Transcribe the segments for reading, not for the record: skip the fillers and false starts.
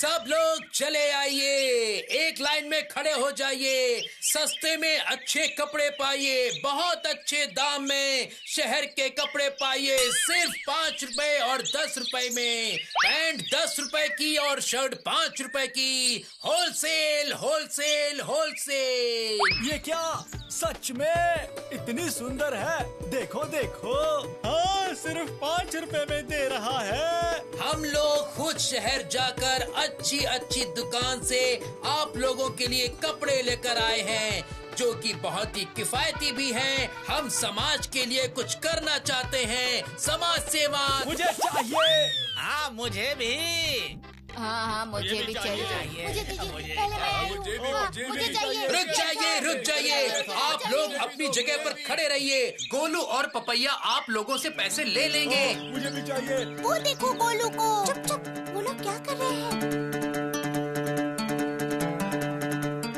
सब लोग चले आइए, एक लाइन में खड़े हो जाइए। सस्ते में अच्छे कपड़े पाइए, बहुत अच्छे दाम में शहर के कपड़े पाइए। सिर्फ 5 रुपए और 10 रुपए में पैंट 10 रुपए की और शर्ट 5 रुपए की। Wholesale wholesale wholesale. ये क्या सच में इतनी सुंदर है? देखो देखो, हाँ सिर्फ 5 रुपए में दे रहा है। हम लोग खुद शहर जाकर अच्छी अच्छी दुकान से आप लोगों के लिए कपड़े लेकर आए हैं, जो कि बहुत ही किफायती भी हैं। हम समाज के लिए कुछ करना चाहते हैं, समाज सेवा। मुझे चाहिए। हाँ मुझे भी। हाँ मुझे भी चाहिए। रुक जाइए, आप लोग अपनी जगह पर खड़े रहिए। गोलू और पपैया आप लोगों से पैसे ले लेंगे। मुझे भी चाहिए। वो देखो गोलू को। चुप चुप, वो लोग क्या कर रहे हैं?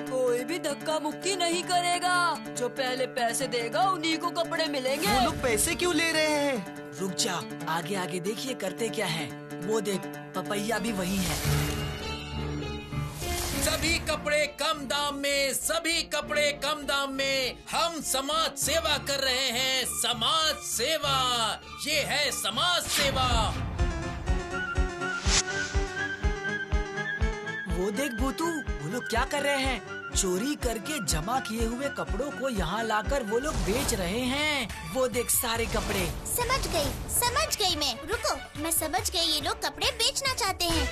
कोई भी धक्का मुक्की नहीं करेगा। जो पहले पैसे देगा उन्हीं को कपड़े मिलेंगे। वो लोग पैसे क्यों ले रहे हैं? रुक जा, आगे आगे देखिए करते क्या है। वो देख, पपैया भी वही है। सभी कपड़े कम दाम में, सभी कपड़े कम दाम में। हम समाज सेवा कर रहे हैं, समाज सेवा। ये है समाज सेवा। वो देख भूतू, वो लोग क्या कर रहे हैं? चोरी करके जमा किए हुए कपड़ों को यहाँ लाकर वो लोग बेच रहे हैं। वो देख सारे कपड़े। समझ गई मैं। रुको, मैं समझ गई, ये लोग कपड़े बेचना चाहते हैं।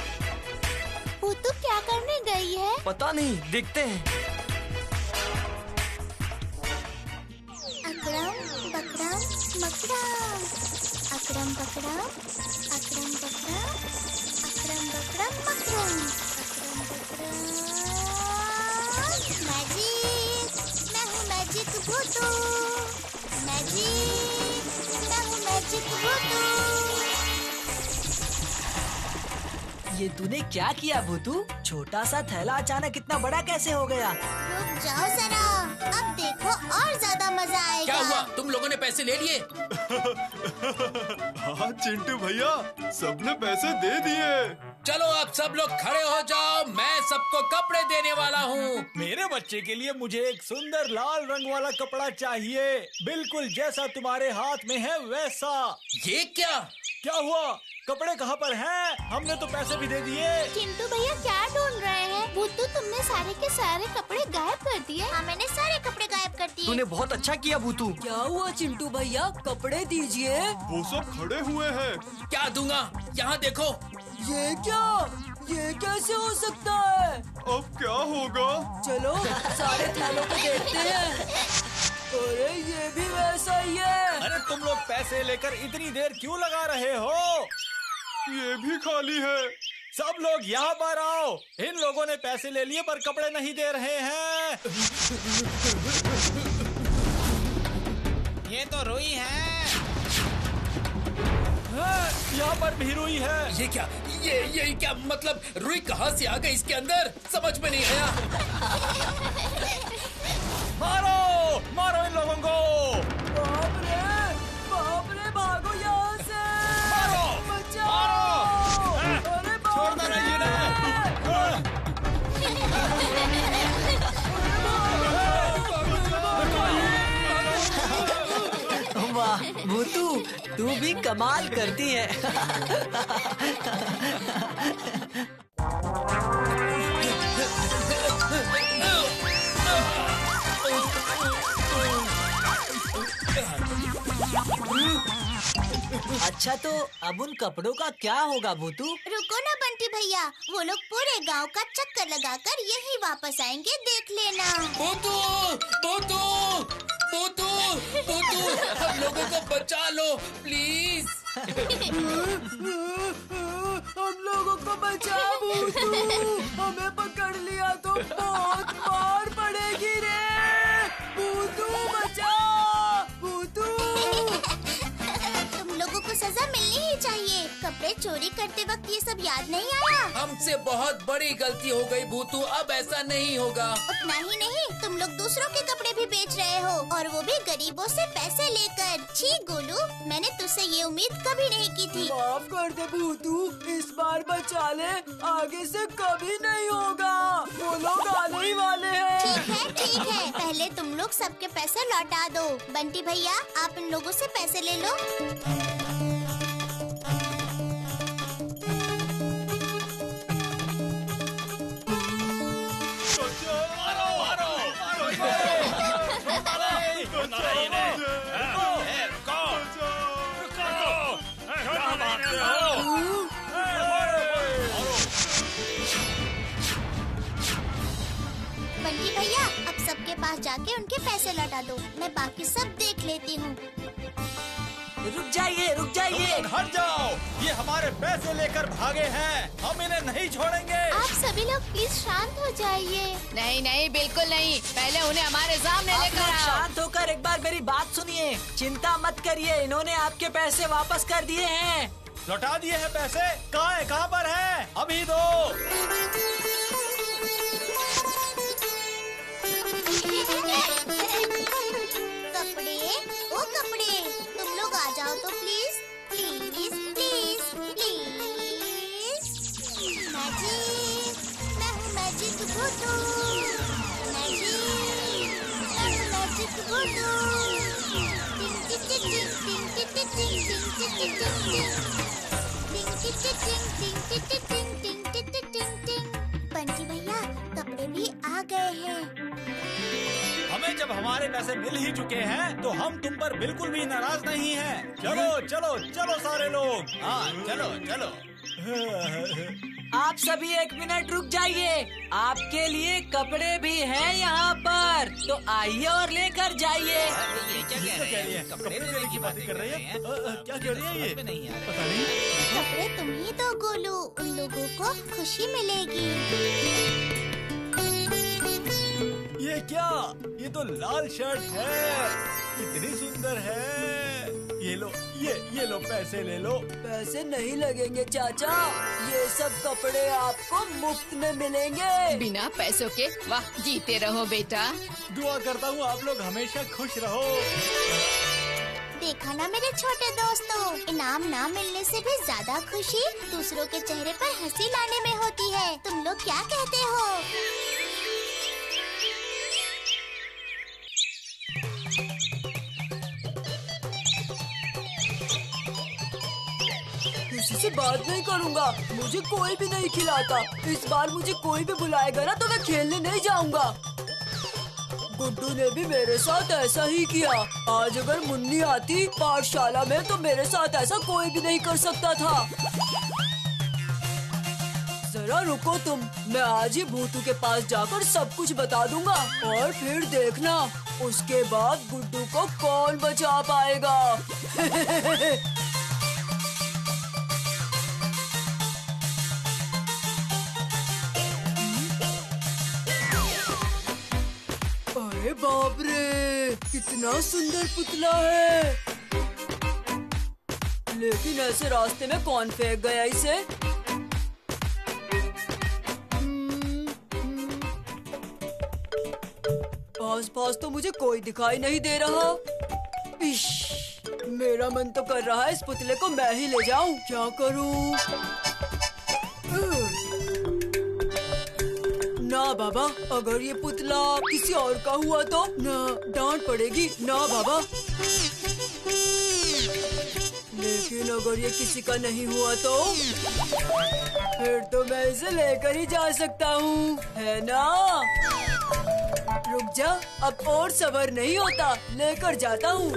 वो तो क्या करने गई है? पता नहीं, देखते हैं। अकड़म बकड़म मकड़म, अकड़म बकड़म, अकड़म बकड़म, अकड़म बकड़म मकड़म, अकड़म बकड़म। मैजिक, मैं हूँ मैजिक भूतू। मैजिक, मैं हूँ मैजिक भूतू। ये तूने क्या किया भूतू? छोटा सा थैला अचानक इतना बड़ा कैसे हो गया? रुक जाओ जरा, अब देखो और ज्यादा मजा आएगा। क्या हुआ, तुम लोगों ने पैसे ले लिए? हाँ चिंटू भैया, सबने पैसे दे दिए। चलो आप सब लोग खड़े हो जाओ, मैं सबको कपड़े देने वाला हूँ। मेरे बच्चे के लिए मुझे एक सुंदर लाल रंग वाला कपड़ा चाहिए, बिल्कुल जैसा तुम्हारे हाथ में है वैसा। ये क्या? क्या हुआ? कपड़े कहाँ पर हैं? हमने तो पैसे भी दे दिए। चिंटू भैया क्या ढूंढ रहे हैं? भूतू, तुमने सारे के सारे कपड़े गायब कर दिए। हाँ, मैंने सारे कपड़े गायब कर दिए। तूने बहुत अच्छा किया भूतू। क्या हुआ चिंटू भैया? कपड़े दीजिए। वो सब खड़े हुए हैं। क्या दूंगा? यहाँ देखो। ये क्या? ये कैसे हो सकता है? अब क्या होगा? चलो सारे थैलों को देखते हैं। अरे ये भी वैसा ही है। अरे तुम लोग पैसे लेकर इतनी देर क्यों लगा रहे हो? ये भी खाली है। सब लोग यहाँ पर आओ। इन लोगों ने पैसे ले लिए पर कपड़े नहीं दे रहे हैं। ये तो रुई है। यहाँ पर भी रुई है। ये क्या? ये क्या मतलब? रुई कहाँ से आ गई इसके अंदर? समझ में नहीं आया। मारो मारो इन लोगों को। बाप रे, भागो यहाँ से। मारो बचाओ। अरे बाप छोड़ना रे। नहीं इन्हें। वाह भूतू, तू भी कमाल करती है। अच्छा तो अब उन कपड़ों का क्या होगा भूतू? रुको ना बंटी भैया, वो लोग पूरे गांव का चक्कर लगाकर यही वापस आएंगे, देख लेना। भूतू, भूतू, भूतू, भूतू, हम लोगों को बचा लो प्लीज। हम लोगों को बचा भूतू, हमें पकड़ लिया तो बहुत मार पड़ेगी रे। भूतू बचा, भूतू। तुम लोगों को सजा मिलनी ही चाहिए। कपड़े चोरी करते वक्त ये सब याद नहीं आया? हमसे बहुत बड़ी गलती हो गई भूतू, अब ऐसा नहीं होगा। उतना ही नहीं, तुम लोग दूसरों के कपड़े भी बेच रहे हो और वो भी गरीबों से पैसे लेकर। छी गोलू, मैंने तुझसे ये उम्मीद कभी नहीं की थी। माफ कर दे भूतू, इस बार बचा ले, आगे से कभी नहीं होगा। वो लोग आने ही वाले हैं। ठीक है, पहले तुम लोग सबके पैसे लौटा दो। बंटी भैया, आप इन लोगों से पैसे ले लो। बंटी भैया, अब सबके पास जाके उनके पैसे लौटा दो। मैं बाकी सब देख लेती हूँ। रुक जाइए, रुक जाइए। हट जाओ, ये हमारे पैसे लेकर भागे हैं, हम इन्हें नहीं छोड़ेंगे। आप सभी लोग प्लीज शांत हो जाइए। नहीं नहीं, बिल्कुल नहीं। पहले उन्हें हमारे सामने आप लेकर लोग आओ। शांत होकर एक बार मेरी बात सुनिए। चिंता मत करिए, इन्होंने आपके पैसे वापस कर दिए हैं। लौटा दिए हैं पैसे? कहाँ पर है? अभी दो। कपड़े, ओ कपड़े, तुम लोग आ जाओ तो please, please please please. Magic, मैं हूँ मैजिक भूतू। मैजिक, मैं हूँ मैजिक भूतू। टिंग टिंग टिंग टिंग टिंग टिंग टिंग टिंग टिंग टिंग टिंग टिंग टिंग टिंग। बंटी भैया, कपड़े भी आ गए हैं। हमें जब हमारे पैसे मिल ही चुके हैं तो हम तुम पर बिल्कुल भी नाराज नहीं हैं। चलो चलो चलो सारे लोग। हाँ, चलो चलो। आप सभी एक मिनट रुक जाइए, आपके लिए कपड़े भी हैं यहाँ पर, तो आइए और लेकर जाइए। ये क्या कह रही है? कपड़े देने की बात कर रही है? क्या कह रही है ये? समझ में नहीं आ रहा। पता नहीं। कपड़े तुम ही दो गोलू, उन लोगों को खुशी मिलेगी। ये क्या? ये तो लाल शर्ट है, कितनी सुंदर है। ये लो पैसे ले लो। पैसे नहीं लगेंगे चाचा, ये सब कपड़े आपको मुफ्त में मिलेंगे। बिना पैसों के? वाह, जीते रहो बेटा। दुआ करता हूँ आप लोग हमेशा खुश रहो। देखा ना मेरे छोटे दोस्तों, इनाम ना मिलने से भी ज्यादा खुशी दूसरों के चेहरे पर हंसी लाने में होती है। तुम लोग क्या कहते हो? किसी से बात नहीं करूँगा, मुझे कोई भी नहीं खिलाता। इस बार मुझे कोई भी बुलाएगा ना तो मैं खेलने नहीं जाऊँगा। गुड्डू ने भी मेरे साथ ऐसा ही किया। आज अगर मुन्नी आती पाठशाला में तो मेरे साथ ऐसा कोई भी नहीं कर सकता था। जरा रुको तुम, मैं आज ही भूतू के पास जाकर सब कुछ बता दूंगा और फिर देखना, उसके बाद गुड्डू को कौन बचा पाएगा। अरे बाप रे, कितना सुंदर पुतला है। लेकिन ऐसे रास्ते में कौन फेंक गया इसे? आसपास तो मुझे कोई दिखाई नहीं दे रहा। इश, मेरा मन तो कर रहा है इस पुतले को मैं ही ले जाऊं। क्या करूं? ना बाबा, अगर ये पुतला किसी और का हुआ तो ना डांट पड़ेगी। ना बाबा, लेकिन अगर ये किसी का नहीं हुआ तो फिर तो मैं इसे लेकर ही जा सकता हूँ, है ना? रुक जा, अब और सब्र नहीं होता, लेकर जाता हूँ।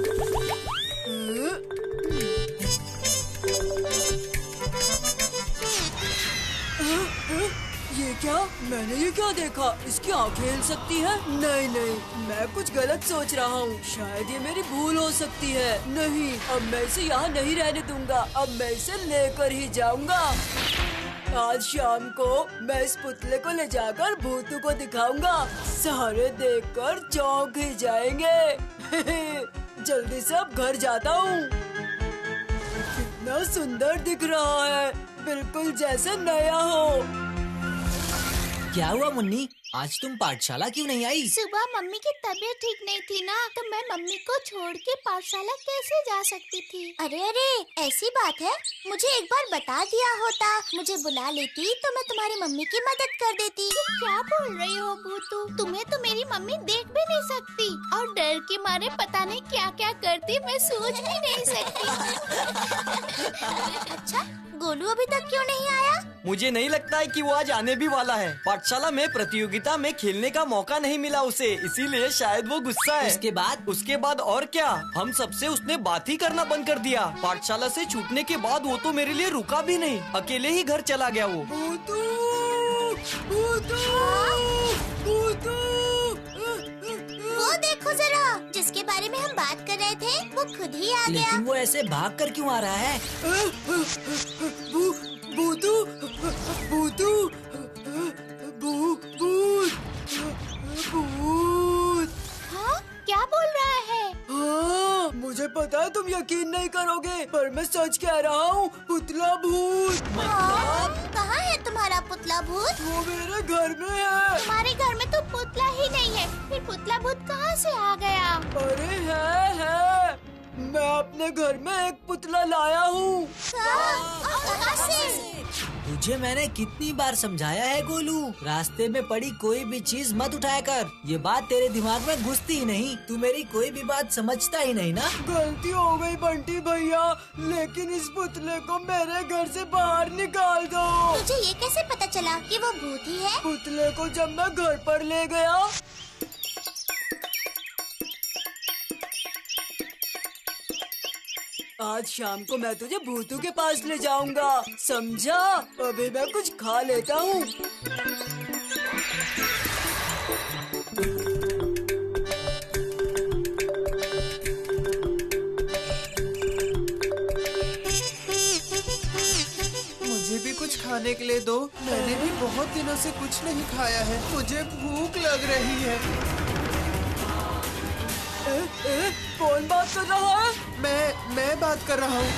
ये क्या? मैंने ये क्या देखा? इसकी आंखें हिल सकती है? नहीं नहीं, मैं कुछ गलत सोच रहा हूँ। शायद ये मेरी भूल हो सकती है। नहीं, अब मैं इसे यहाँ नहीं रहने दूंगा। अब मैं इसे लेकर ही जाऊंगा। आज शाम को मैं इस पुतले को ले जाकर भूतू को दिखाऊंगा। सारे देखकर चौंक ही जाएंगे। जल्दी से अब घर जाता हूँ। कितना सुंदर दिख रहा है, बिल्कुल जैसे नया हो। क्या हुआ मुन्नी, आज तुम पाठशाला क्यों नहीं आई? सुबह मम्मी की तबीयत ठीक नहीं थी ना, तो मैं मम्मी को छोड़ के पाठशाला कैसे जा सकती थी। अरे अरे ऐसी बात है, मुझे एक बार बता दिया होता, मुझे बुला लेती तो मैं तुम्हारी मम्मी की मदद कर देती। ये क्या बोल रही हो भूतू, तुम्हें तो मेरी मम्मी देख भी नहीं सकती और डर के मारे पता नहीं क्या क्या करती, मैं सोच भी नहीं सकती। अच्छा गोलू अभी तक क्यों नहीं आया? मुझे नहीं लगता है कि वो आज आने भी वाला है। पाठशाला में प्रतियोगिता में खेलने का मौका नहीं मिला उसे, इसीलिए शायद वो गुस्सा है। उसके बाद और क्या, हम सबसे उसने बात ही करना बंद कर दिया। पाठशाला से छूटने के बाद वो तो मेरे लिए रुका भी नहीं, अकेले ही घर चला गया वो। भूतू, भूतू, भूतू। वो देखो जरा, जिसके बारे में हम बात कर रहे थे वो खुद ही आ गया। लेकिन वो ऐसे भाग कर क्यों आ रहा है? भूतू, भूतू, भूत, भूत। हाँ क्या बोल रहा है? हाँ, मुझे पता है तुम यकीन नहीं करोगे, पर मैं सच कह रहा हूँ, पुतला भूत। हाँ? कहाँ है तुम्हारा पुतला भूत? वो मेरे घर में है। तुम्हारे घर में तो पुतला ही नहीं है, फिर पुतला भूत कहाँ से आ गया? अरे है, मैं अपने घर में एक पुतला लाया हूँ। कहाँ से? तुझे मैंने कितनी बार समझाया है गोलू, रास्ते में पड़ी कोई भी चीज मत उठाया कर। ये बात तेरे दिमाग में घुसती ही नहीं, तू मेरी कोई भी बात समझता ही नहीं ना। गलती हो गई बंटी भैया, लेकिन इस पुतले को मेरे घर से बाहर निकाल दो। तुझे ये कैसे पता चला कि वो भूत ही है? पुतले को जब मैं घर पर ले गया, आज शाम को मैं तुझे भूतू के पास ले जाऊंगा, समझा? अभी मैं कुछ खा लेता हूँ। मुझे भी कुछ खाने के लिए दो, मैंने भी बहुत दिनों से कुछ नहीं खाया है, मुझे भूख लग रही है। कौन बात कर रहा है? मैं बात कर रहा हूँ,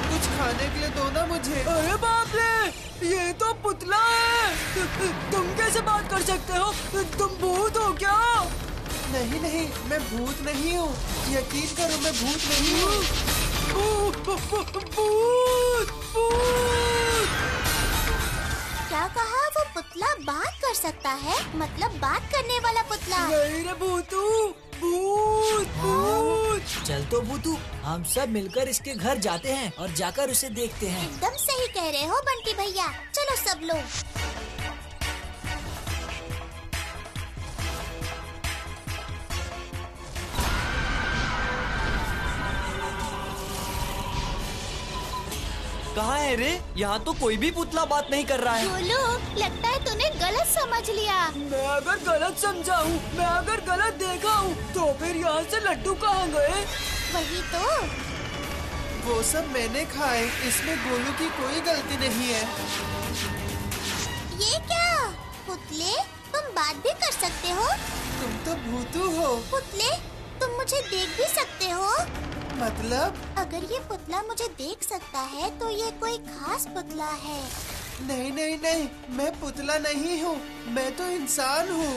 कुछ खाने के लिए दो ना मुझे। अरे बाप रे, ये तो पुतला है। तुम कैसे बात कर सकते हो? तुम भूत हो क्या? नहीं नहीं, मैं भूत नहीं हूँ, यकीन करो मैं भूत नहीं हूँ। भूत, क्या कहा? वो पुतला बात कर सकता है? मतलब बात करने वाला पुतला? नहीं रे भूतू, भूत, भूत। चल तो भूतू, हम सब मिलकर इसके घर जाते हैं और जाकर उसे देखते हैं। एकदम सही कह रहे हो बंटी भैया, चलो सब लोग। कहाँ है रे? यहाँ तो कोई भी पुतला बात नहीं कर रहा है। गोलू, लगता है तूने गलत समझ लिया। मैं अगर गलत समझा हूँ, मैं अगर गलत देखा हूँ, तो फिर यहाँ से लड्डू कहाँ गए? वही तो। वो सब मैंने खाए, इसमें गोलू की कोई गलती नहीं है। ये क्या? पुतले, तुम बात भी कर सकते हो? तुम तो भूतू हो। पुतले, तुम मुझे देख भी सकते हो? मतलब? अगर ये पुतला मुझे देख सकता है तो ये कोई खास पुतला है। नहीं नहीं नहीं, मैं पुतला नहीं हूँ, मैं तो इंसान हूँ।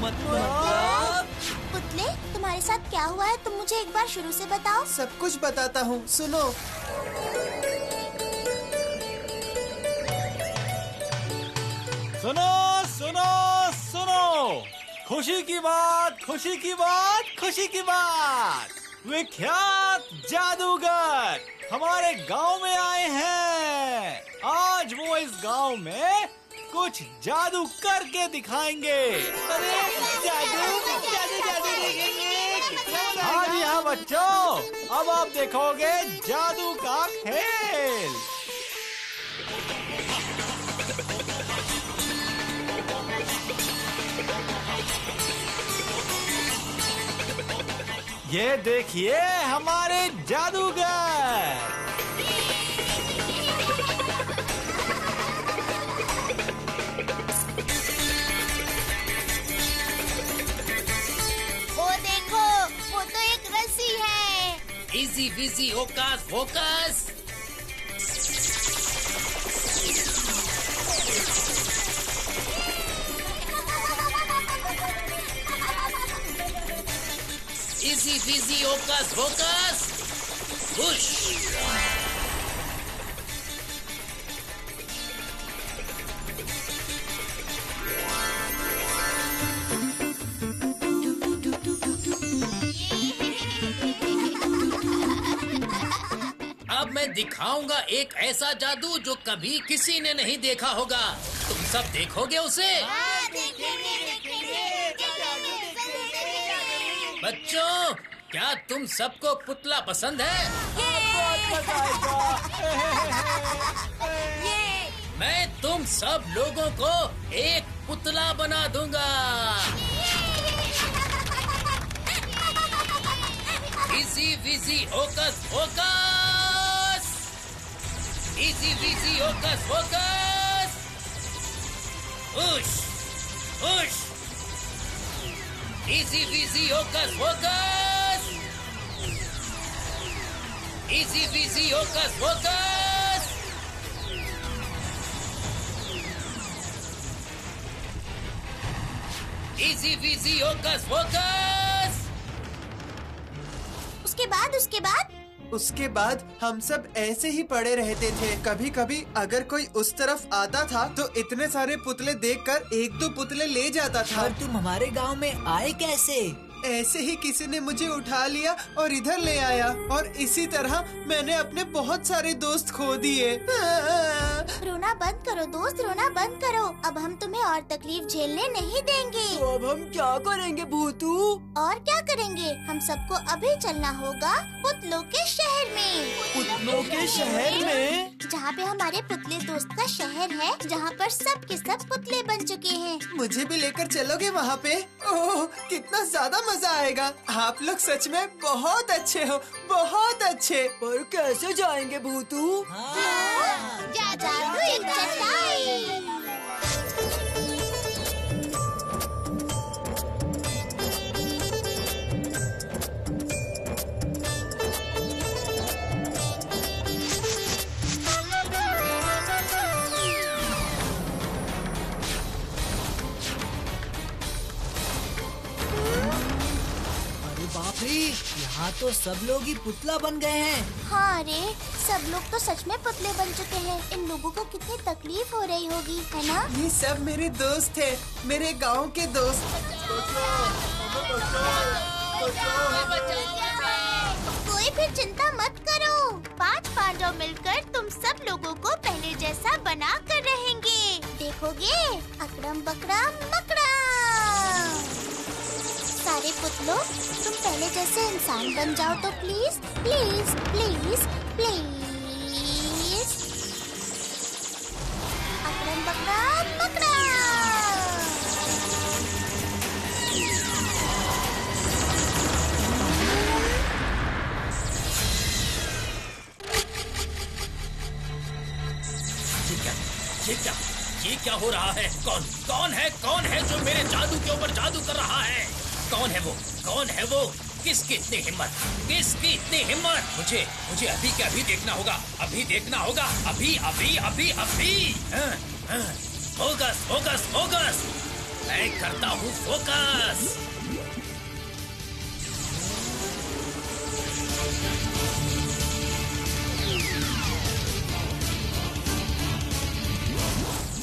मतलब? पुतले, तुम्हारे साथ क्या हुआ है, तुम मुझे एक बार शुरू से बताओ। सब कुछ बताता हूँ, सुनो। सुनो सुनो सुनो, खुशी की बात, खुशी की बात, खुशी की बात। विख्यात जादूगर हमारे गांव में आए हैं। आज वो इस गांव में कुछ जादू करके दिखाएंगे। अरे जादू जादू जादू देखेंगे। हाँ जी हाँ बच्चों, अब आप देखोगे जादू का खेल। ये देखिए हमारे जादूगर। वो देखो, वो तो एक रस्सी है। इजी विजी ओकास फोकस, इजी फिजी ओकस फोकस पुश। अब मैं दिखाऊंगा एक ऐसा जादू जो कभी किसी ने नहीं देखा होगा। तुम सब देखोगे उसे? बच्चों, क्या तुम सबको पुतला पसंद है? मैं तुम सब लोगों को एक पुतला बना दूंगा। इजी विजी ओकस फोकस, इजी विजी ओकस फोकस, पुश पुश, इजी विजी ओकस फोकस, इजी विजी ओकस फोकस, इजी विजी ओकस फोकस। उसके बाद हम सब ऐसे ही पड़े रहते थे। कभी कभी अगर कोई उस तरफ आता था तो इतने सारे पुतले देखकर एक दो पुतले ले जाता था। और तुम हमारे गांव में आए कैसे? ऐसे ही किसी ने मुझे उठा लिया और इधर ले आया, और इसी तरह मैंने अपने बहुत सारे दोस्त खो दिए। रोना बंद करो दोस्त, रोना बंद करो। अब हम तुम्हें और तकलीफ झेलने नहीं देंगे। तो अब हम क्या करेंगे भूतू? और क्या करेंगे, हम सबको अभी चलना होगा पुतलों के शहर में। पुतलों के शहर में? जहाँ पे हमारे पुतले दोस्त का शहर है, जहाँ पर सब के सब पुतले बन चुके हैं। मुझे भी लेकर चलोगे वहाँ पे? ओह, कितना ज्यादा मजा आएगा। आप लोग सच में बहुत अच्छे हो, बहुत अच्छे। पर कैसे जाएंगे भूतू? जादुई चटाई। बाप रे, यहाँ तो सब लोग ही पुतला बन गए हैं। हाँ रे, सब लोग तो सच में पुतले बन चुके हैं। इन लोगों को कितनी तकलीफ हो रही होगी, है ना? ये सब मेरे दोस्त हैं, मेरे गांव के दोस्त। कोई भी चिंता मत करो, 5 पांडव मिलकर तुम सब लोगों को पहले जैसा बना कर रहेंगे। देखोगे, अकड़म बकड़म मकड़म। सारे पुतलों, तुम पहले जैसे इंसान बन जाओ तो प्लीज प्लीज प्लीज प्लीज। अकड़म बकड़म मकड़म। ये क्या हो रहा है? कौन है जो मेरे जादू के ऊपर जादू कर रहा है? कौन है वो? किसकी इतनी हिम्मत? मुझे अभी के अभी देखना होगा। अभी। फोकस। मैं करता हूँ फोकस।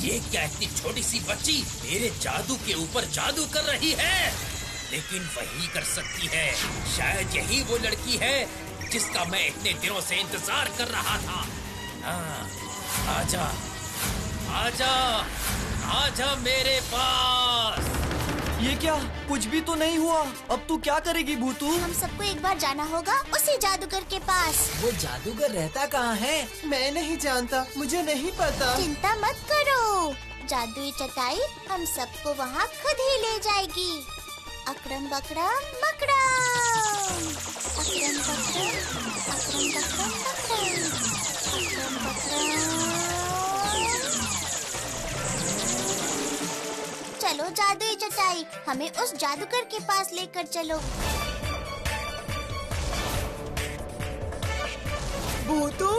ये क्या इतनी छोटी सी बच्ची मेरे जादू के ऊपर जादू कर रही है? लेकिन वही कर सकती है। शायद यही वो लड़की है जिसका मैं इतने दिनों से इंतजार कर रहा था। आजा मेरे पास। ये क्या? कुछ भी तो नहीं हुआ। अब तू क्या करेगी भूतू? हम सबको एक बार जाना होगा उसी जादूगर के पास। वो जादूगर रहता कहाँ है? मैं नहीं जानता, मुझे नहीं पता। चिंता मत करो, जादुई चटाई हम सबको वहाँ खुद ही ले जाएगी। अकड़म बकड़म मकड़म, अकड़म बकड़म मकड़म। चलो जादुई चटाई, हमें उस जादूगर के पास लेकर चलो। भूतू,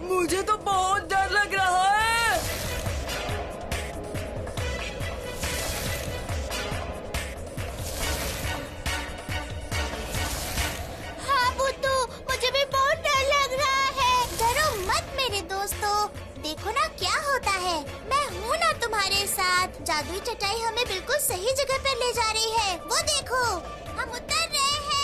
मुझे तो बहुत डर लग रहा है। जादुई चटाई हमें बिल्कुल सही जगह पर ले जा रही है। वो देखो, हम उतर रहे हैं।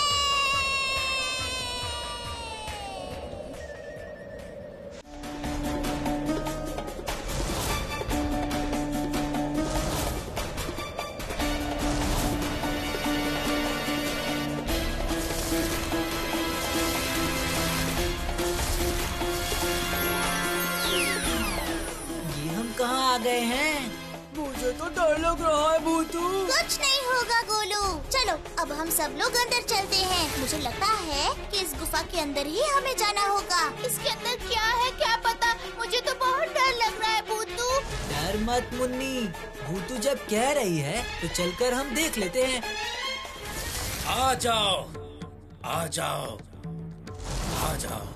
ये हम कहाँ आ गए हैं? मुझे तो डर लग रहा है भूतू। कुछ नहीं होगा गोलू। चलो अब हम सब लोग अंदर चलते हैं। मुझे लगता है कि इस गुफा के अंदर ही हमें जाना होगा। इसके अंदर क्या है क्या पता, मुझे तो बहुत डर लग रहा है भूतू। डर मत मुन्नी, भूतू जब कह रही है तो चलकर हम देख लेते हैं। आ जाओ, आ जाओ, आ जाओ,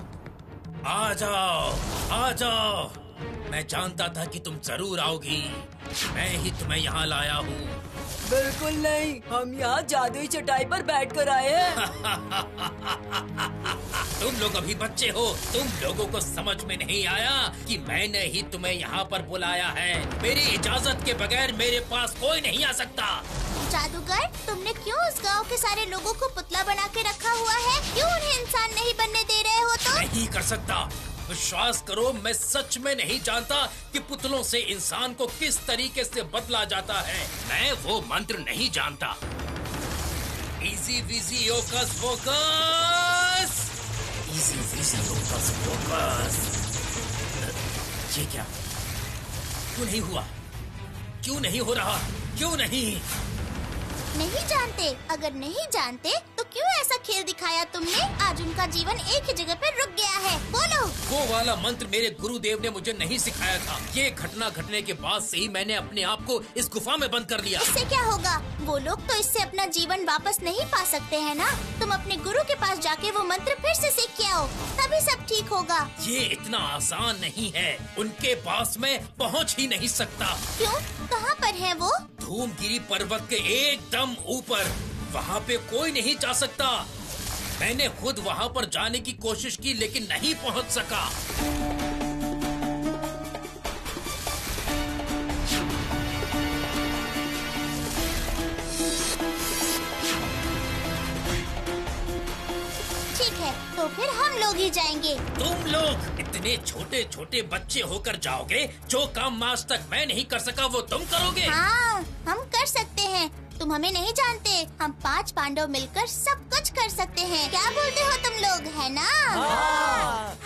आ जाओ, आ जाओ। मैं जानता था कि तुम जरूर आओगी। मैं ही तुम्हें यहाँ लाया हूँ। बिल्कुल नहीं, हम यहाँ जादुई चटाई पर बैठ कर आए हैं। तुम लोग अभी बच्चे हो। तुम लोगों को समझ में नहीं आया कि मैंने ही तुम्हें यहाँ पर बुलाया है। मेरी इजाजत के बगैर मेरे पास कोई नहीं आ सकता। जादूगर, तुमने क्यों उस गांव के सारे लोगों को पुतला बना के रखा हुआ है? क्यों उन्हें इंसान नहीं बनने दे रहे हो? तो नहीं कर सकता। विश्वास करो, मैं सच में नहीं जानता कि पुतलों से इंसान को किस तरीके से बदला जाता है। मैं वो मंत्र नहीं जानता। इजी विजी ओकस फोकस, इजी विजी ओकस फोकस। ये क्या? क्यों नहीं हुआ? क्यों नहीं हो रहा? क्यों नहीं? नहीं जानते? अगर नहीं जानते तो क्यों ऐसा खेल दिखाया तुमने? आज उनका जीवन एक ही जगह पर रुक गया है। बोलो। वो वाला मंत्र मेरे गुरुदेव ने मुझे नहीं सिखाया था। ये घटना घटने के बाद से ही मैंने अपने आप को इस गुफा में बंद कर लिया। इससे क्या होगा? वो लोग तो इससे अपना जीवन वापस नहीं पा सकते हैं ना। तुम अपने गुरु के पास जाके वो मंत्र फिर से सीख के आओ, तभी सब ठीक होगा। ये इतना आसान नहीं है। उनके पास मैं पहुंच ही नहीं सकता। क्यों? कहाँ पर है वो? धूमगिरी पर्वत के एकदम ऊपर। वहाँ पे कोई नहीं जा सकता। मैंने खुद वहाँ पर जाने की कोशिश की लेकिन नहीं पहुँच सका। ठीक है, तो फिर हम लोग ही जाएंगे। तुम लोग इतने छोटे छोटे बच्चे होकर जाओगे? जो काम आज तक मैं नहीं कर सका वो तुम करोगे? हाँ, हम कर सकते हैं। तुम हमें नहीं जानते। हम 5 पांडव मिलकर सब कुछ कर सकते हैं। क्या बोलते हो तुम लोग, है ना?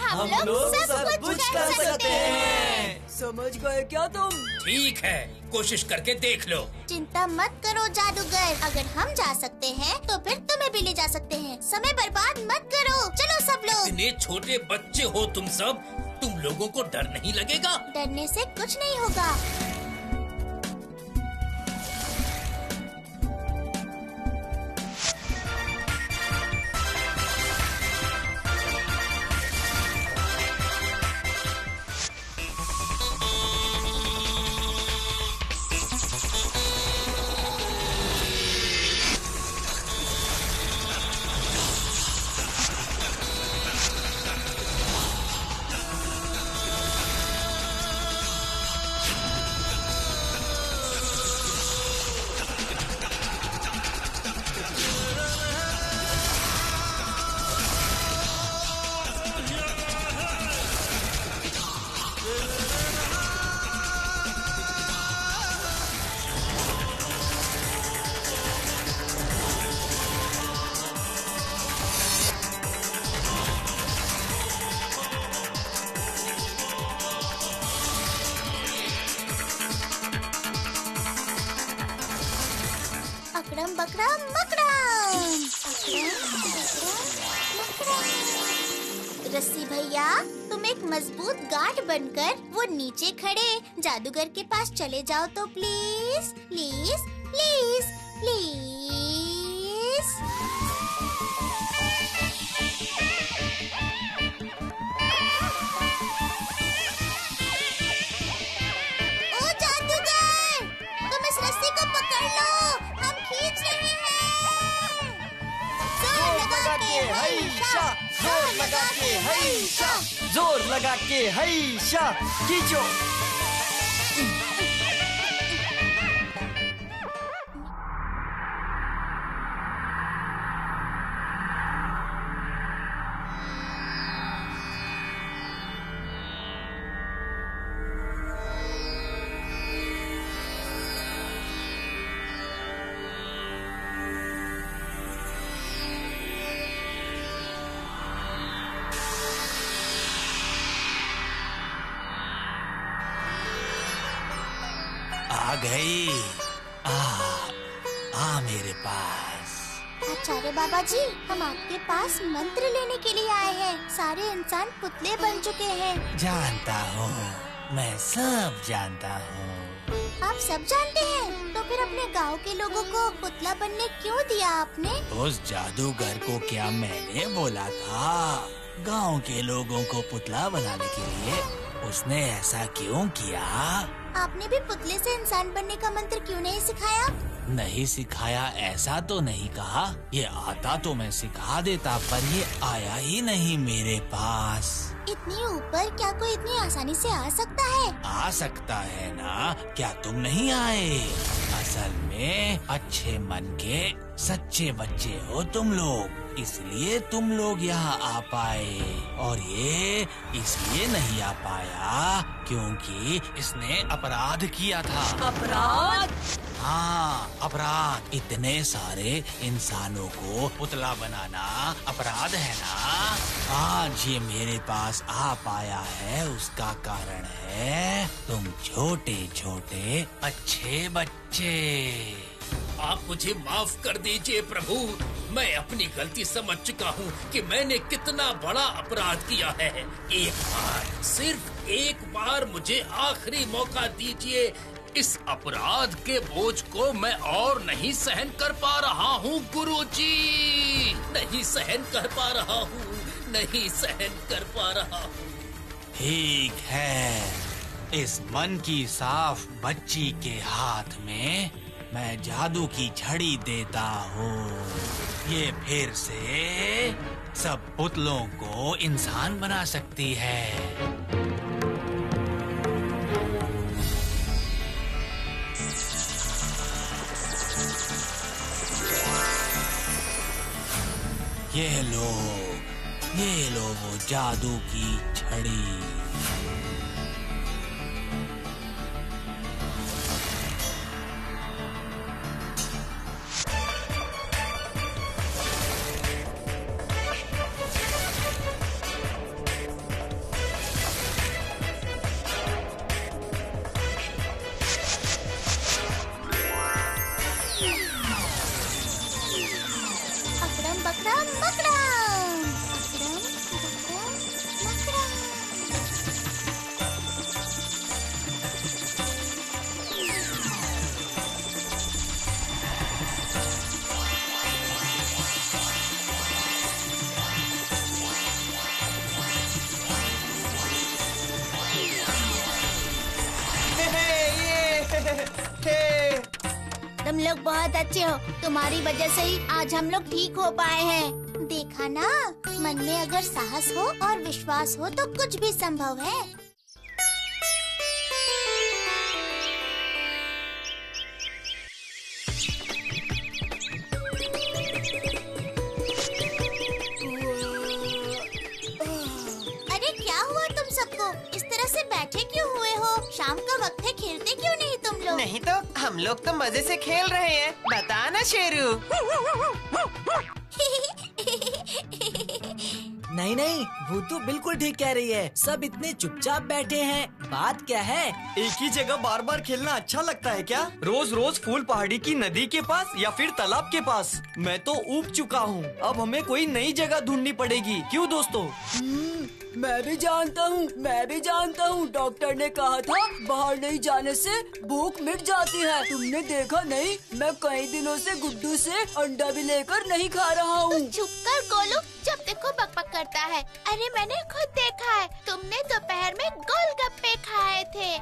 हम लोग सब कुछ कर सकते हैं। समझ गए क्या तुम? ठीक है, कोशिश करके देख लो। चिंता मत करो जादूगर, अगर हम जा सकते हैं तो फिर तुम्हें भी ले जा सकते हैं। समय बर्बाद मत करो। चलो सब लोग। इतने छोटे बच्चे हो तुम सब, तुम लोगों को डर नहीं लगेगा? डरने से कुछ नहीं होगा। अकड़म बकड़म मकड़म। रस्सी भैया, तुम एक मजबूत गार्ड बनकर वो नीचे खड़े जादूगर के पास चले जाओ तो प्लीज प्लीज प्लीज प्लीज। ओ जादूगर, तुम इस रस्सी को पकड़ लो, हम खींच रहे हैं। जोर लगा के हैशा, जोर लगा के हैशा, जोर लगा के हैशा, खींचो। आ गई। आ मेरे पास। आचार्य बाबा जी, हम आपके पास मंत्र लेने के लिए आए हैं। सारे इंसान पुतले बन चुके हैं। जानता हूँ, मैं सब जानता हूँ। आप सब जानते हैं? तो फिर अपने गांव के लोगों को पुतला बनने क्यों दिया आपने? उस जादूगर को क्या मैंने बोला था गांव के लोगों को पुतला बनाने के लिए? उसने ऐसा क्यों किया? आपने भी पुतले से इंसान बनने का मंत्र क्यों नहीं सिखाया? नहीं सिखाया ऐसा तो नहीं कहा। ये आता तो मैं सिखा देता, पर ये आया ही नहीं मेरे पास। इतनी ऊपर क्या कोई इतनी आसानी से आ सकता है? आ सकता है ना, क्या तुम नहीं आए? असल में अच्छे मन के सच्चे बच्चे हो तुम लोग, इसलिए तुम लोग यहाँ आ पाए। और ये इसलिए नहीं आ पाया क्योंकि इसने अपराध किया था। अपराध? हाँ, अपराध। इतने सारे इंसानों को पुतला बनाना अपराध है ना। आज ये मेरे पास आ पाया है, उसका कारण है तुम छोटे छोटे अच्छे बच्चे। आप मुझे माफ कर दीजिए प्रभु, मैं अपनी गलती समझ चुका हूँ कि मैंने कितना बड़ा अपराध किया है। एक बार, सिर्फ एक बार मुझे आखिरी मौका दीजिए। इस अपराध के बोझ को मैं और नहीं सहन कर पा रहा हूँ गुरुजी, नहीं सहन कर पा रहा हूँ, नहीं सहन कर पा रहा हूँ। ठीक है, इस मन की साफ बच्ची के हाथ में मैं जादू की छड़ी देता हूँ। ये फिर से सब पुतलों को इंसान बना सकती है। ये लो वो जादू की छड़ी। अकड़म बकड़म बकड़म, अकड़म बकड़म बकड़म। तुम लोग बहुत अच्छे हो, तुम्हारी वजह से ही आज हम लोग ठीक हो पाए हैं। देखा ना, मन में अगर साहस हो और विश्वास हो तो कुछ भी संभव है। अरे क्या हुआ तुम सबको? इस तरह से बैठे क्यों हुए हो? शाम का वक्त है, खेलते क्यों नहीं तुम लोग? नहीं तो हम लोग तो मजे से खेल रहे हैं। बता ना शेरू। नहीं नहीं, भूतू बिल्कुल ठीक कह रही है। सब इतने चुपचाप बैठे हैं, बात क्या है? एक ही जगह बार बार खेलना अच्छा लगता है क्या? रोज रोज फूल पहाड़ी की नदी के पास या फिर तालाब के पास? मैं तो ऊब चुका हूँ, अब हमें कोई नई जगह ढूंढनी पड़ेगी। क्यों दोस्तों? मैं भी जानता हूँ। डॉक्टर ने कहा था बाहर नहीं जाने से भूख मिट जाती है। तुमने देखा नहीं, मैं कई दिनों से गुड्डू से अंडा भी लेकर नहीं खा रहा हूँ। चुप कर गोलू, जब देखो बकबक करता है। अरे मैंने खुद देखा है, तुमने दोपहर में गोलगप्पे खाए थे।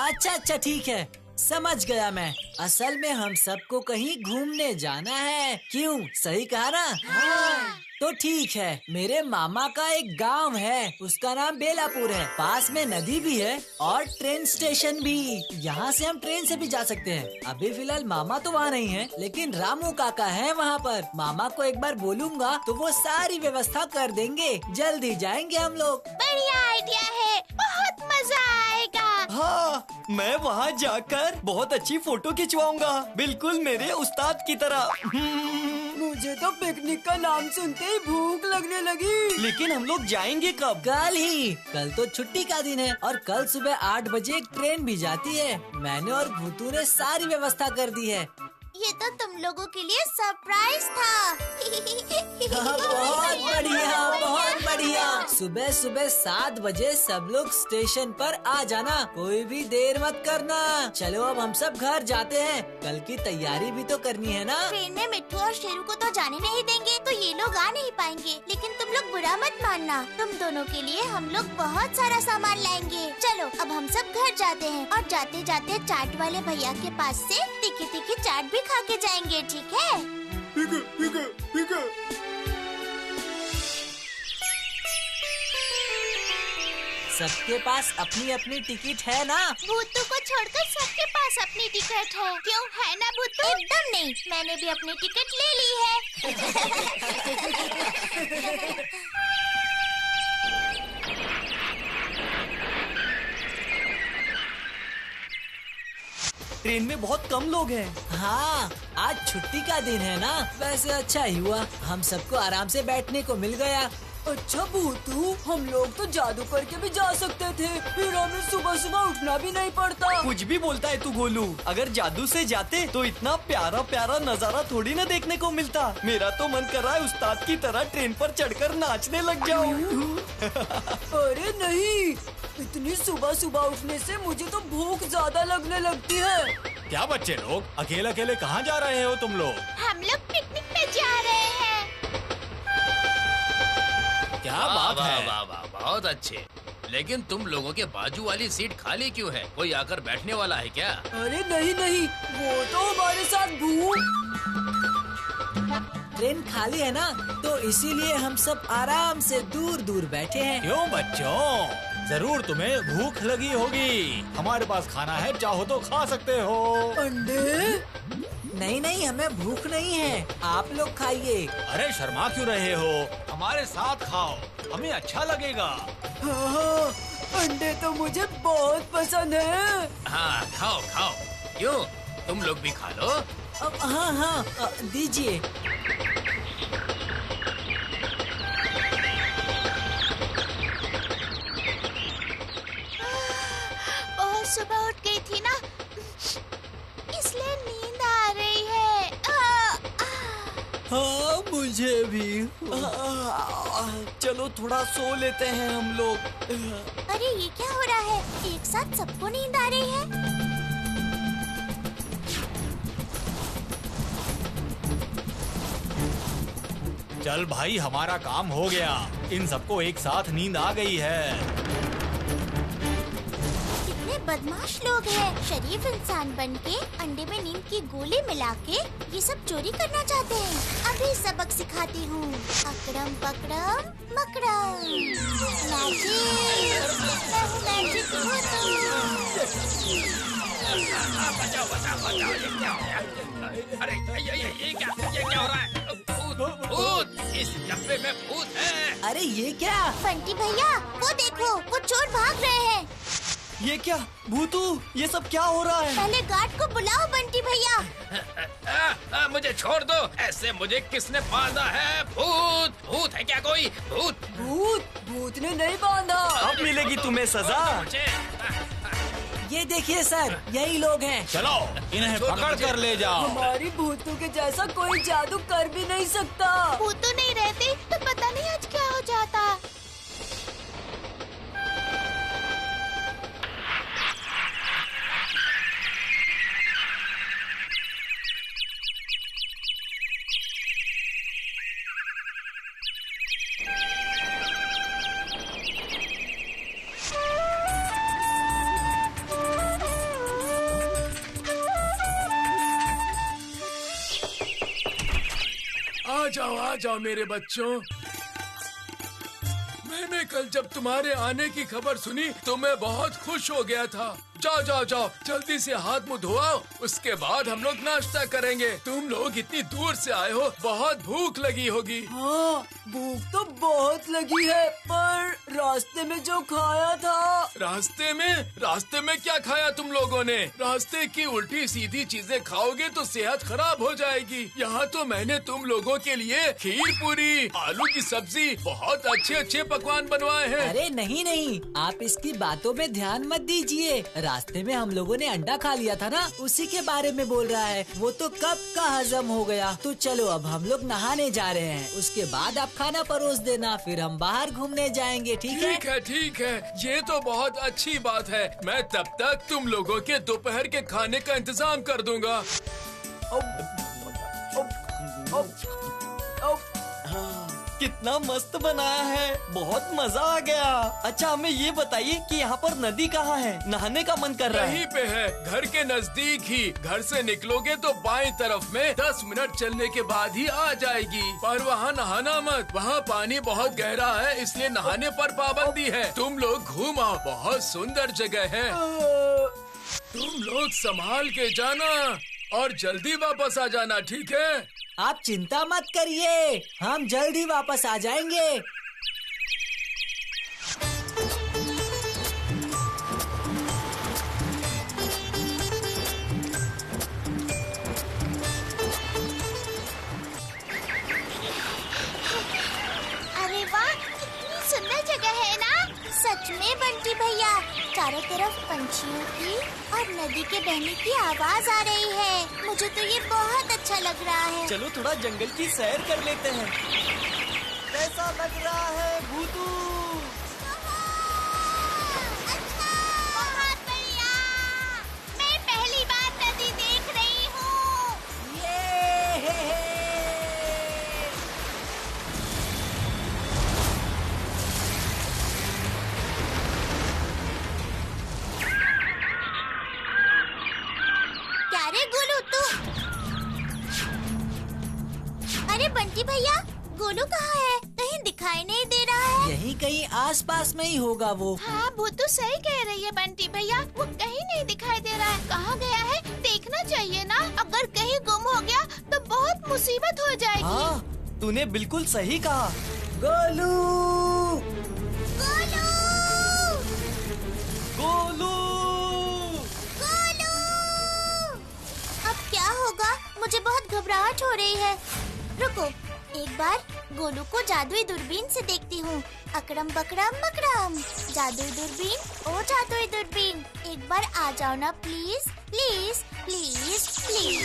अच्छा ठीक है, समझ गया मैं। असल में हम सबको कहीं घूमने जाना है। क्यों, सही कहा ना? हाँ। तो ठीक है, मेरे मामा का एक गांव है, उसका नाम बेलापुर है। पास में नदी भी है और ट्रेन स्टेशन भी। यहाँ से हम ट्रेन से भी जा सकते हैं। अभी फिलहाल मामा तो वहाँ नहीं है, लेकिन रामू काका है वहाँ पर। मामा को एक बार बोलूँगा तो वो सारी व्यवस्था कर देंगे। जल्दी जाएंगे हम लोग। बढ़िया आइडिया है, बहुत मजा आएगा। हाँ, मैं वहाँ जाकर बहुत अच्छी फोटो खिंचवाऊंगा, बिल्कुल मेरे उस्ताद की तरह। मुझे तो पिकनिक का नाम सुनते ही भूख लगने लगी। लेकिन हम लोग जाएंगे कब? कल ही। कल तो छुट्टी का दिन है और कल सुबह 8 बजे एक ट्रेन भी जाती है। मैंने और भूतू ने सारी व्यवस्था कर दी है। ये तो तुम लोगों के लिए सरप्राइज था। बहुत बढ़िया, बहुत बढ़िया। सुबह सुबह 7 बजे सब लोग स्टेशन पर आ जाना, कोई भी देर मत करना। चलो अब हम सब घर जाते हैं, कल की तैयारी भी तो करनी है ना। ट्रेन में मिट्टू और शेरू को तो जाने नहीं देंगे, तो ये लोग आ नहीं पाएंगे। लेकिन तुम लोग बुरा मत मानना, तुम दोनों के लिए हम लोग बहुत सारा सामान लाएंगे। चलो अब हम सब घर जाते हैं और जाते जाते चाट वाले भैया के पास से तीखी तीखी चाट भी खा के जाएंगे, ठीक है? ठीक है। सबके पास अपनी अपनी टिकट है ना? भूतू को छोड़कर सबके पास अपनी टिकट है, क्यों है ना भूतू? एकदम नहीं, मैंने भी अपनी टिकट ले ली है। ट्रेन में बहुत कम लोग हैं। हाँ, आज छुट्टी का दिन है ना। वैसे अच्छा ही हुआ, हम सबको आराम से बैठने को मिल गया। अच्छा भूतू, हम लोग तो जादू करके भी जा सकते थे, फिर हमें सुबह सुबह उठना भी नहीं पड़ता। कुछ भी बोलता है तू गोलू। अगर जादू से जाते तो इतना प्यारा प्यारा नजारा थोड़ी ना देखने को मिलता। मेरा तो मन कर रहा है उस्ताद की तरह ट्रेन पर चढ़कर नाचने लग जाऊं। अरे नहीं, इतनी सुबह सुबह उठने से मुझे तो भूख ज्यादा लगने लगती है। क्या बच्चे लोग, अकेले अकेले कहाँ जा रहे हो तुम लोग? हम लोग पिकनिक में जा रहे हैं। क्या बात है? वाह वाह, बहुत अच्छे। लेकिन तुम लोगों के बाजू वाली सीट खाली क्यों है? कोई आकर बैठने वाला है क्या? अरे नहीं नहीं, वो तो हमारे साथ ट्रेन खाली है ना, तो इसीलिए हम सब आराम से दूर दूर बैठे हैं। क्यों बच्चों, जरूर तुम्हें भूख लगी होगी। हमारे पास खाना है, चाहो तो खा सकते हो। अंडे? नहीं नहीं, हमें भूख नहीं है, आप लोग खाइए। अरे शर्मा क्यों रहे हो, हमारे साथ खाओ, हमें अच्छा लगेगा। हाँ, अंडे तो मुझे बहुत पसंद है। हाँ खाओ खाओ, क्यों तुम लोग भी खा लो। हाँ, दीजिए। बहुत सुबह उठ गई थी ना, इसलिए नींद आ रही है। हाँ मुझे भी। चलो थोड़ा सो लेते हैं हम लोग। अरे ये क्या हो रहा है, एक साथ सबको नींद आ रही है? चल भाई, हमारा काम हो गया। इन सबको एक साथ नींद आ गई है। कितने बदमाश लोग हैं, शरीफ इंसान बनके अंडे में नींद की गोली मिला के ये सब चोरी करना चाहते हैं। अभी सबक सिखाती हूँ। अकड़म पकड़म मकड़म। मैजिक बचाओ बचाओ बचाओ, ये क्या हो रहा है? अरे ये क्या हो रहा है? भूत, इस डब्बे में भूत है। अरे ये क्या? बंटी भैया, वो देखो, वो चोर भाग रहे हैं। ये क्या भूतू, ये सब क्या हो रहा है? पहले गार्ड को बुलाओ बंटी भैया। मुझे छोड़ दो, ऐसे मुझे किसने बांधा है? भूत भूत है क्या कोई? भूत भूत ने नहीं बांधा। अब मिलेगी तुम्हें सजा। मुझे ये देखिए सर, यही लोग हैं। चलो इन्हें पकड़ कर ले जाओ। हमारी भूतू के जैसा कोई जादू कर भी नहीं सकता। भूतू नहीं रहते तो पता नहीं आज क्या हो जाता। आ जाओ मेरे बच्चों। मैंने कल जब तुम्हारे आने की खबर सुनी तो मैं बहुत खुश हो गया था। जाओ जाओ जाओ, जल्दी से हाथ मुंह धोआओ, उसके बाद हम लोग नाश्ता करेंगे। तुम लोग इतनी दूर से आए हो, बहुत भूख लगी होगी। हाँ, भूख तो बहुत लगी है, पर रास्ते में जो खाया था। रास्ते में क्या खाया तुम लोगों ने? रास्ते की उल्टी सीधी चीजें खाओगे तो सेहत खराब हो जाएगी। यहाँ तो मैंने तुम लोगों के लिए खीर पूरी, आलू की सब्जी, बहुत अच्छे अच्छे पकवान बनवाए हैं। अरे नहीं नहीं, आप इसकी बातों में ध्यान मत दीजिए। रास्ते में हम लोगों ने अंडा खा लिया था ना, उसी के बारे में बोल रहा है। वो तो कब का हजम हो गया। तो चलो अब हम लोग नहाने जा रहे हैं, उसके बाद आप खाना परोस देना, फिर हम बाहर घूमने जाएंगे। ठीक है? ठीक है, ये तो बहुत अच्छी बात है। मैं तब तक तुम लोगों के दोपहर के खाने का इंतजाम कर दूंगा। कितना मस्त बनाया है, बहुत मजा आ गया। अच्छा हमें ये बताइए कि यहाँ पर नदी कहाँ है? नहाने का मन कर रहा है। यहीं पे है, घर के नजदीक ही। घर से निकलोगे तो बाईं तरफ में 10 मिनट चलने के बाद ही आ जाएगी। पर वहाँ नहाना मत, वहाँ पानी बहुत गहरा है, इसलिए नहाने पर पाबंदी है। तुम लोग घूम आओ, बहुत सुंदर जगह है। तुम लोग संभाल के जाना और जल्दी वापस आ जाना, ठीक है? आप चिंता मत करिए, हम जल्दी वापस आ जाएंगे। अरे वाह, कितनी सुंदर जगह है ना? सच में बंटी भैया, चारों तरफ पंछियों की और नदी के बहने की आवाज आ रही है। मुझे तो ये बहुत अच्छा लग रहा है। चलो थोड़ा जंगल की सैर कर लेते हैं। कैसा लग रहा है भूतू? अच्छा, बहुत बढ़िया। मैं पहली बार नदी देख रही हूँ। क्या रे गोलू तू? अरे बंटी भैया, गोलू कहाँ है? कहीं दिखाई नहीं दे रहा है। यही कहीं आसपास में ही होगा वो। हाँ, वो तो सही कह रही है बंटी भैया, वो कहीं नहीं दिखाई दे रहा है। कहाँ गया है? देखना चाहिए ना। अगर कहीं गुम हो गया तो बहुत मुसीबत हो जाएगी। हाँ, तूने बिल्कुल सही कहा। गोलू! गोलू! गोलू! गोलू! अब क्या होगा? मुझे बहुत घबराहट हो रही है। रुको, एक बार गोलू को जादुई दूरबीन से देखती हूँ। अकड़म बकड़म मकड़म, जादुई दूरबीन, ओ जादुई दूरबीन, एक बार आ जाओ ना प्लीज, प्लीज, प्लीज, प्लीज।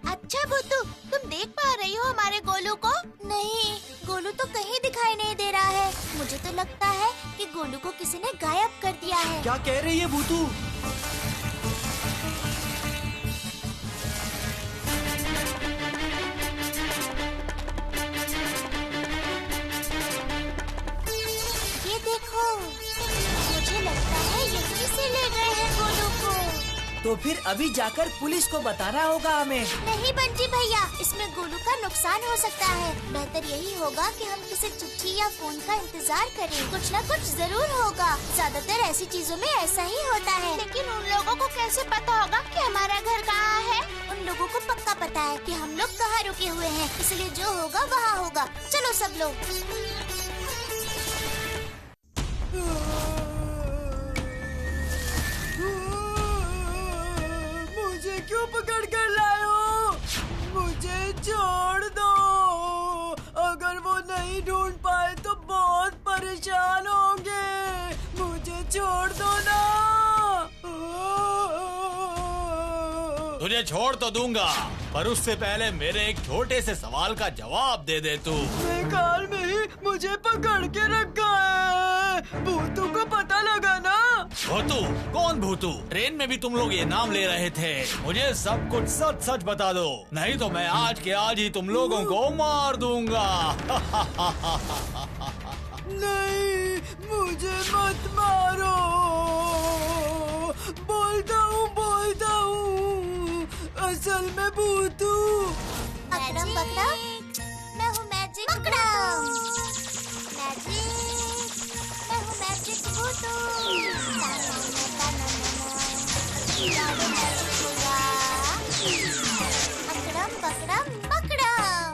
अच्छा भूतू, तुम देख पा रही हो हमारे गोलू को? नहीं, गोलू तो कहीं दिखाई नहीं दे रहा है। मुझे तो लगता है कि गोलू को किसी ने गायब कर दिया है। क्या कह रही है भूतू? ये देखो, मुझे लगता है यहीं से ले गए हैं गोलू को। तो फिर अभी जाकर पुलिस को बताना होगा हमें। नहीं बंटी भैया, इसमें गोलू का नुकसान हो सकता है। बेहतर यही होगा कि हम किसी चिट्ठी या फोन का इंतजार करें। कुछ न कुछ जरूर होगा। ज्यादातर ऐसी चीजों में ऐसा ही होता है। लेकिन उन लोगों को कैसे पता होगा कि हमारा घर कहाँ है? उन लोगों को पक्का पता है कि हम लोग कहाँ रुके हुए हैं, इसलिए जो होगा वहाँ होगा। चलो सब लोग। मुझे क्यों पकड़ कर लाए हो? मुझे छोड़ दो। अगर वो नहीं ढूंढ पाए तो बहुत परेशान होंगे। मुझे छोड़ दो ना। तुझे छोड़ तो दूंगा, पर उससे पहले मेरे एक छोटे से सवाल का जवाब दे दे तू। बेकार में ही मुझे पकड़ के रखा है। भूतू को पता लगा ना? भूतू? कौन भूतू? ट्रेन में भी तुम लोग ये नाम ले रहे थे। मुझे सब कुछ सच सच बता दो, नहीं तो मैं आज के आज ही तुम लोगों को मार दूंगा। नहीं, मुझे मत मारो। बोलता हूँ, असल में भूतू। अकड़म बकड़म, मैं हूँ मैजिक मकड़म। जादू मैजिक होगा। अकड़म बकड़म बकड़म।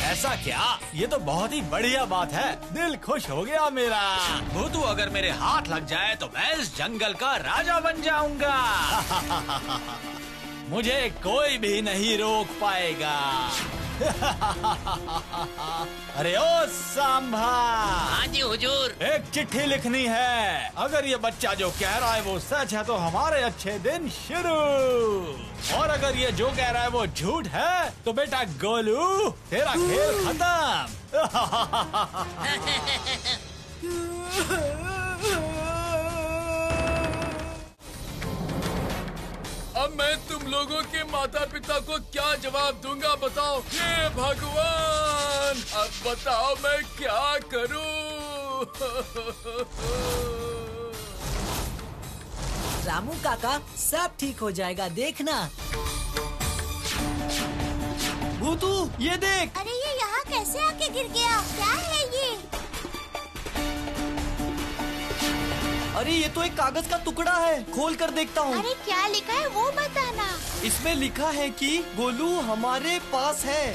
ऐसा क्या? ये तो बहुत ही बढ़िया बात है। दिल खुश हो गया मेरा। भूतू अगर मेरे हाथ लग जाए तो मैं इस जंगल का राजा बन जाऊंगा। मुझे कोई भी नहीं रोक पाएगा। अरे ओ सांभा, हाँ जी हुजूर। एक चिट्ठी लिखनी है। अगर ये बच्चा जो कह रहा है वो सच है तो हमारे अच्छे दिन शुरू, और अगर ये जो कह रहा है वो झूठ है तो बेटा गोलू तेरा खेल खत्म। अब मैं तुम लोगों के माता पिता को क्या जवाब दूंगा बताओ? हे भगवान, अब बताओ मैं क्या करूं? रामू काका सब ठीक हो जाएगा, देखना। भूतू ये देख। अरे ये यहाँ कैसे आके गिर गया? क्या है ये? अरे ये तो एक कागज का टुकड़ा है, खोल कर देखता हूँ। अरे क्या लिखा है वो बताना। इसमें लिखा है कि गोलू हमारे पास है।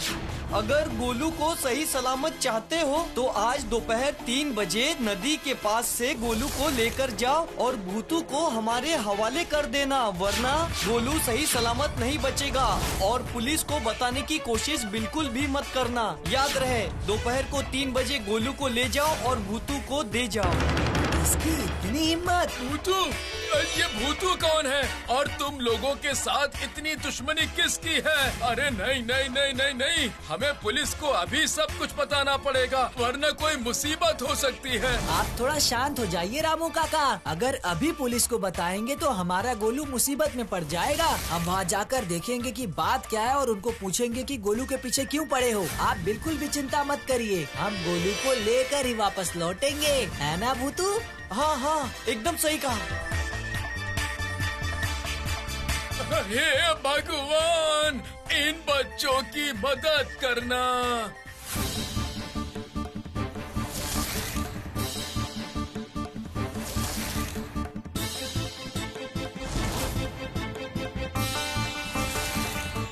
अगर गोलू को सही सलामत चाहते हो तो आज दोपहर 3 बजे नदी के पास से गोलू को लेकर जाओ और भूतू को हमारे हवाले कर देना, वरना गोलू सही सलामत नहीं बचेगा। और पुलिस को बताने की कोशिश बिल्कुल भी मत करना। याद रहे, दोपहर को 3 बजे गोलू को ले जाओ और भूतू को दे जाओ। इसकी इतनी हिम्मत। भूतू, ये भूतू कौन है? और तुम लोगों के साथ इतनी दुश्मनी किसकी है? अरे नहीं नहीं नहीं नहीं नहीं, हमें पुलिस को अभी सब कुछ बताना पड़ेगा, वरना कोई मुसीबत हो सकती है। आप थोड़ा शांत हो जाइए रामू काका। अगर अभी पुलिस को बताएंगे तो हमारा गोलू मुसीबत में पड़ जाएगा। हम वहाँ जाकर देखेंगे कि बात क्या है और उनको पूछेंगे कि गोलू के पीछे क्यों पड़े हो। आप बिल्कुल भी चिंता मत करिए, हम गोलू को लेकर ही वापस लौटेंगे, है ना भूतू? हाँ हाँ, एकदम सही कहा। हे भगवान, इन बच्चों की मदद करना।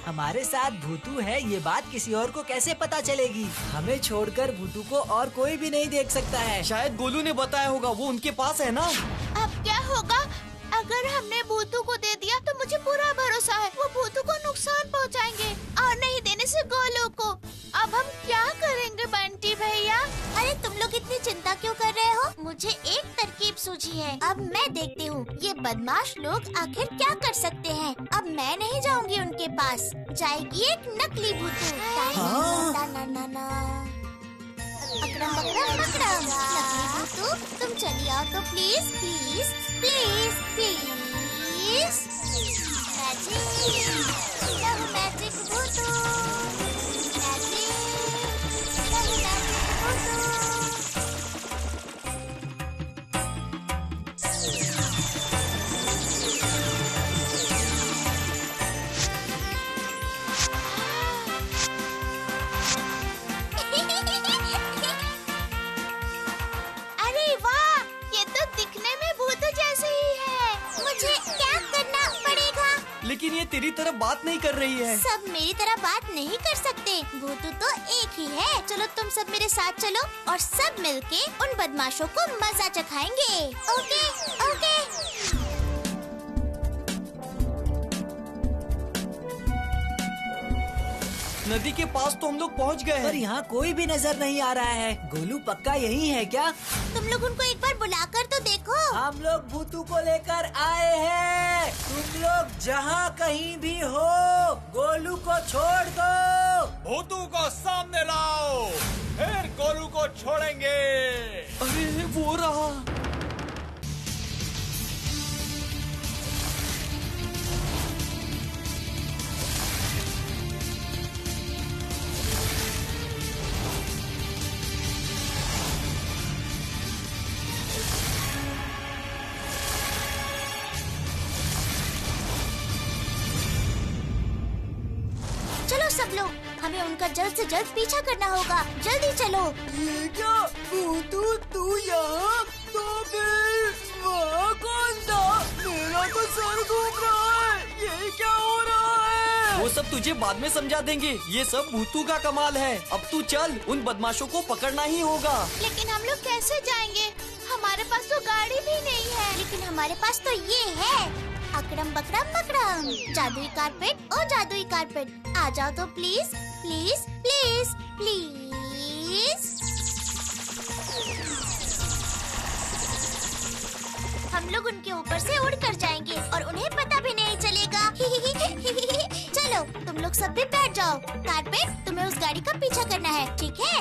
हमारे साथ भूतू है, ये बात किसी और को कैसे पता चलेगी? हमें छोड़कर भूतू को और कोई भी नहीं देख सकता है। शायद गोलू ने बताया होगा, वो उनके पास है ना। अब क्या होगा? अगर हमने भूतू को दे दिया तो मुझे पूरा भरोसा है वो भूतू को नुकसान पहुंचाएंगे, और नहीं देने से गोलू को। अब हम क्या करेंगे बंटी भैया? अरे तुम लोग इतनी चिंता क्यों कर रहे हो? मुझे एक तरकीब सूझी है। अब मैं देखती हूँ ये बदमाश लोग आखिर क्या कर सकते हैं। अब मैं नहीं जाऊँगी उनके पास, जाएगी एक नकली भूतू। अकड़म बकड़म बकड़म। नकली भूतू, तुम चली आओ तो please please please please. Magic, love magic भूतू। मैजिक, लव मैजिक भूतू। अरे वाह, ये तो दिखने में भूतू जैसे ही है। मुझे क्या करना पड़ेगा? लेकिन ये तेरी तरफ बात नहीं कर रही है। सब मेरी तरह बात नहीं कर सकते, भूतू तो एक ही है। चलो तुम सब मेरे साथ चलो और सब मिलके उन बदमाशों को मजा चखाएंगे। Okay okay. नदी के पास तो हम लोग पहुंच गए पर हैं। यहाँ कोई भी नजर नहीं आ रहा है। गोलू पक्का यही है क्या? तुम लोग उनको एक बार बुलाकर तो देखो। हम लोग भूतू को लेकर आए हैं। तुम लोग जहाँ कहीं भी हो, गोलू को छोड़ दो। भूतू को सामने लाओ, फिर गोलू को छोड़ेंगे। अरे वो रहा। चलो सब लोग, हमें उनका जल्द से जल्द पीछा करना होगा। जल्दी चलो। ये क्या भूतू, तू यहाँ? तो फिर वहाँ कौन था? मेरा तो सर घूम रहा है। ये क्या हो रहा है? वो सब तुझे बाद में समझा देंगे। ये सब भूतू का कमाल है। अब तू चल, उन बदमाशों को पकड़ना ही होगा। लेकिन हम लोग कैसे जाएंगे? हमारे पास तो गाड़ी भी नहीं है। लेकिन हमारे पास तो ये है, अकड़म बकड़म बकड़म, जादुई कारपेट और जादुई कारपेट। आ जाओ तो प्लीज प्लीज प्लीज प्लीज। हम लोग उनके ऊपर से उड़ कर जाएंगे और उन्हें पता भी नहीं चलेगा। चलो तुम लोग सब भी बैठ जाओ। कारपेट, तुम्हें उस गाड़ी का पीछा करना है, ठीक है?